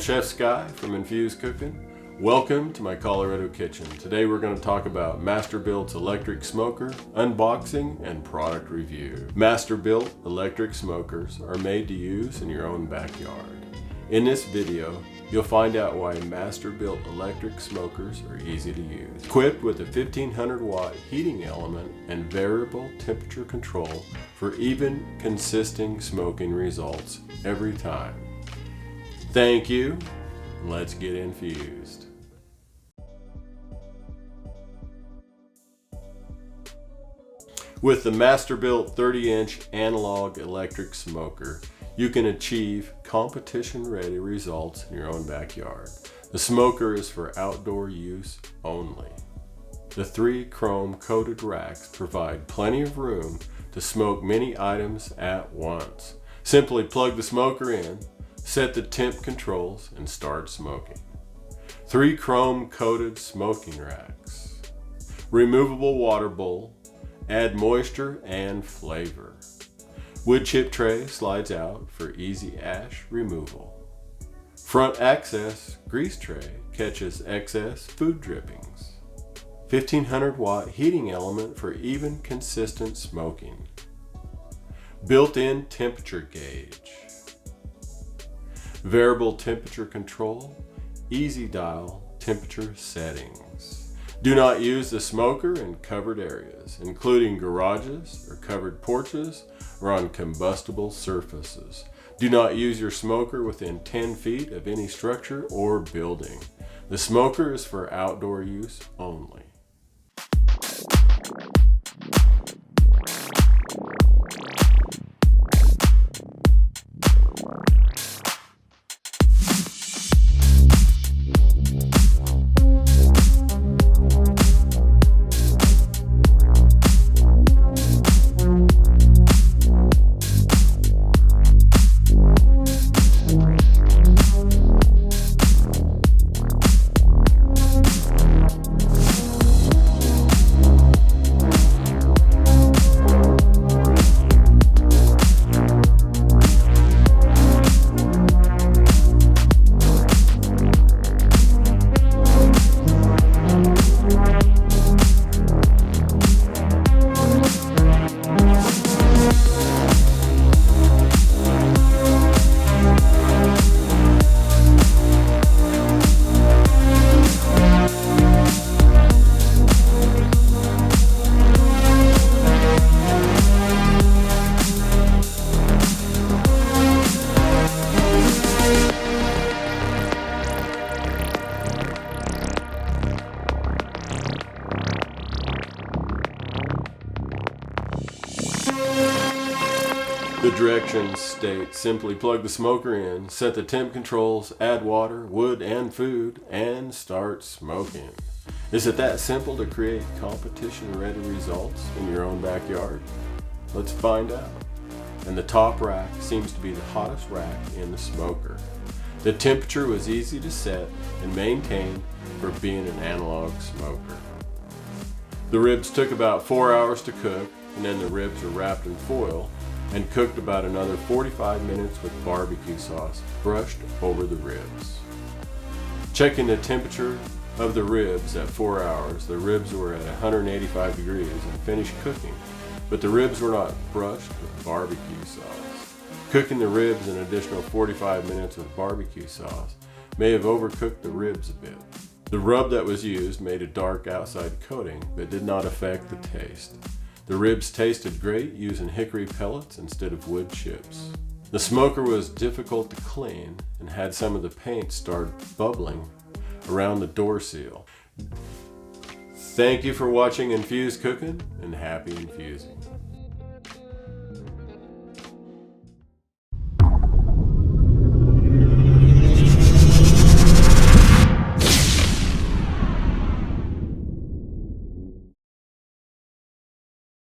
Chef Sky from Infuzed Cookin. Welcome to my Colorado kitchen. Today we're going to talk about Masterbuilt's electric smoker, unboxing, and product review. Masterbuilt electric smokers are made to use in your own backyard. In this video, you'll find out why Masterbuilt electric smokers are easy to use. Equipped with a 1500 watt heating element and variable temperature control for even, consistent smoking results every time. Thank you. Let's get infused. With the Masterbuilt 30-inch analog electric smoker, you can achieve competition-ready results in your own backyard. The smoker is for outdoor use only. The 3 chrome-coated racks provide plenty of room to smoke many items at once. Simply plug the smoker in, set the temp controls, and start smoking. 3 chrome-coated smoking racks. Removable water bowl. Add moisture and flavor. Wood chip tray slides out for easy ash removal. Front access grease tray catches excess food drippings. 1500 watt heating element for even, consistent smoking. Built-in temperature gauge. Variable temperature control, easy dial temperature settings. Do not use the smoker in covered areas, including garages or covered porches or on combustible surfaces. Do not use your smoker within 10 feet of any structure or building. The smoker is for outdoor use only. The directions state simply plug the smoker in, set the temp controls, add water, wood, and food, and start smoking. Is it that simple to create competition-ready results in your own backyard? Let's find out. And the top rack seems to be the hottest rack in the smoker. The temperature was easy to set and maintain for being an analog smoker. The ribs took about 4 hours to cook, and then the ribs were wrapped in foil and cooked about another 45 minutes with barbecue sauce brushed over the ribs. Checking the temperature of the ribs at 4 hours, the ribs were at 185 degrees and finished cooking, but the ribs were not brushed with barbecue sauce. Cooking the ribs an additional 45 minutes with barbecue sauce may have overcooked the ribs a bit. The rub that was used made a dark outside coating but did not affect the taste. The ribs tasted great using hickory pellets instead of wood chips. The smoker was difficult to clean and had some of the paint start bubbling around the door seal. Thank you for watching Infused Cookin', and happy infusing.